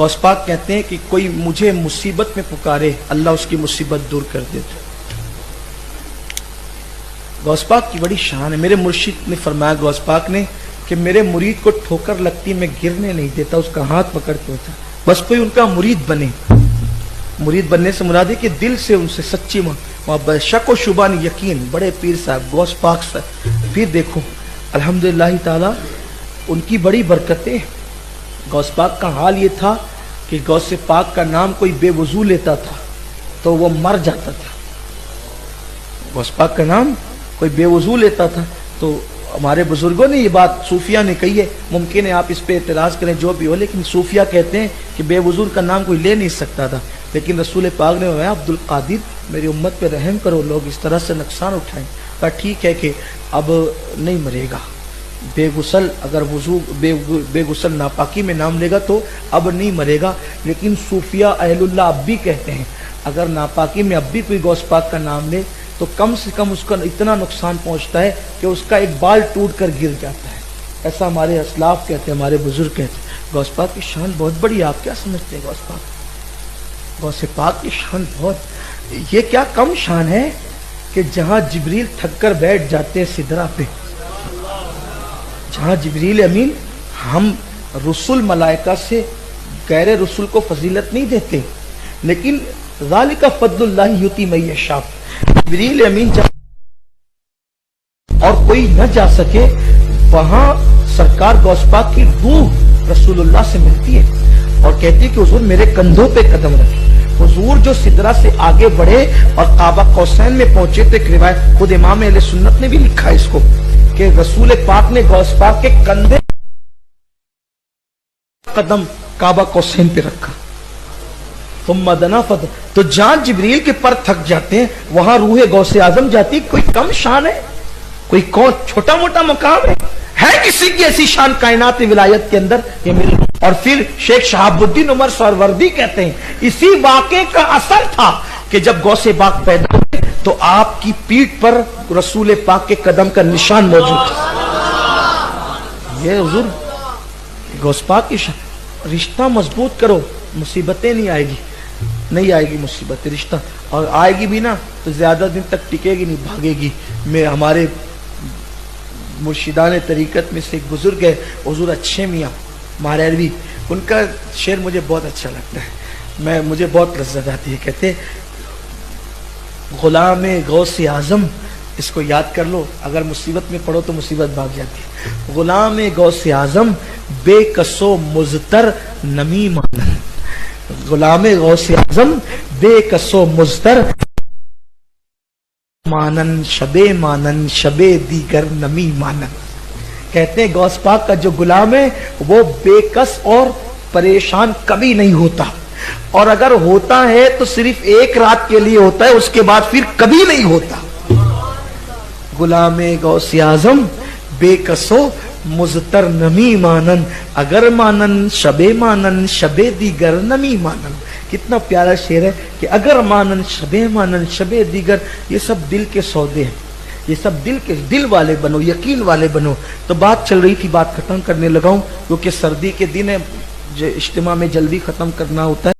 غوث پاک کہتے ہیں کہ کوئی مجھے مصیبت میں پکارے اللہ اس کی مصیبت دور کر دیتا. غوث پاک کی بڑی شان ہے. میرے مرشد نے فرمایا غوث پاک نے کہ میرے مرید کو ٹھوکر لگتی میں گرنے نہیں دیتا, اس کا ہاتھ پکڑ کے ہوتا, بس کوئی ان کا مرید بنے. مرید بننے سے مراد ہے کہ دل سے ان سے سچی محبت, شک و شبہ نہیں, یقین. بڑے پیر صاحب غوث پاک صاحب. پھر دیکھو الحمدللہ تعالی ان کی بڑی برکتیں. غوث پاک کا حال یہ تھا کہ غوث پاک کا نام کوئی بے وضو لیتا تھا تو وہ مر جاتا تھا. غوث پاک کا نام کوئی بے وضو لیتا تھا تو ہمارے بزرگوں نے یہ بات صوفیہ نے کہی ہے, ممکن ہے آپ اس پہ اعتراض کریں جو بھی ہو, لیکن صوفیہ کہتے ہیں کہ بے وضو کا نام کوئی لے نہیں سکتا تھا, لیکن رسول پاک نے فرمایا عبد القادر میری امت پہ رحم کرو, لوگ اس طرح سے نقصان اٹھائیں. کہا ٹھیک ہے کہ اب نہیں مرے گا, بے غسل اگر وضو بے غسل ناپاکی میں نام لے گا تو اب نہیں مرے گا. لیکن صوفیہ اہل اللہ اب بھی کہتے ہیں اگر ناپاکی میں اب بھی کوئی غوث پاک کا نام لے تو کم سے کم اس کا اتنا نقصان پہنچتا ہے کہ اس کا ایک بال ٹوٹ کر گر جاتا ہے. ایسا ہمارے اسلاف کہتے ہیں, ہمارے بزرگ کہتے ہیں. غوث پاک کی شان بہت بڑی, آپ کیا سمجھتے ہیں غوث پاک؟ غوث پاک کی شان بہت, یہ کیا کم شان ہے کہ جہاں جبریل تھک کر بیٹھ جاتے ہیں سدرہ پہ, جہاں جبریل امین, ہم رسول ملائکہ سے غیر رسول کو فضیلت نہیں دیتے, لیکن ذالک فضل اللہ یؤتی من یشاء. جبریل امین اور کوئی نہ جا سکے وہاں سرکار غوث پاک کی روح رسول اللہ سے ملتی ہے اور کہتی ہے کہ حضور میرے کندھوں پہ قدم رکھے. حضور جو سدرہ سے آگے بڑھے اور قاب قوسین میں پہنچے تو ایک روایت خود امام اہل سنت نے بھی لکھا ہے اس کو کہ رسول پاک نے غوث پاک کے کندھے قدم قاب قوسین پہ رکھا. ثم دنا فد, تو جہاں جبریل کے پر تھک جاتے ہیں وہاں روح غوث اعظم جاتی. کوئی کم شان ہے, کوئی کون چھوٹا موٹا مقام ہے کسی کی ایسی شان کائنات ولایت کے اندر؟ یہ میری. اور پھر شیخ شہاب الدین عمر سہروردی کہتے ہیں اسی واقعے کا اثر تھا کہ جب غوث پاک پیدا ہوئے تو آپ کی پیٹھ پر رسول پاک کے قدم کا نشان موجود تھا. یہ حضور غوث پاک کی شان. رشتہ مضبوط کرو, مصیبتیں نہیں آئے گی, نہیں آئے گی مصیبت. رشتہ اور آئے گی بھی نا تو زیادہ دن تک ٹکے گی نہیں, بھاگے گی. میں ہمارے مرشدان طریقت میں سے ایک بزرگ ہے حضور اچھے میاں مہاریروی, ان کا شعر مجھے بہت اچھا لگتا ہے, مجھے بہت لذت آتی ہے. کہتے غلام غوث اعظم, اس کو یاد کر لو, اگر مصیبت میں پڑو تو مصیبت بھاگ جاتی ہے. غلام غوث اعظم بے کسو مزتر نمی مانن. غلام غوث اعظم بے کسو مزتر مانن شب دیگر نمی مانن. کہتے ہیں غوث پاک کا جو غلام ہے وہ بے کس اور پریشان کبھی نہیں ہوتا, اور اگر ہوتا ہے تو صرف ایک رات کے لیے ہوتا ہے, اس کے بعد پھر کبھی نہیں ہوتا. غلام غوث اعظم بے کسو مزتر نمی مانن, اگر مانن شب دیگر نمی مانن. کتنا پیارا شعر ہے کہ اگر مانن شب دیگر. یہ سب دل کے سودے ہیں, یہ سب دل والے بنو, یقین والے بنو. تو بات چل رہی تھی, بات ختم کرنے لگا ہوں کیونکہ سردی کے دن ہے, اجتماع میں جلدی ختم کرنا ہوتا ہے.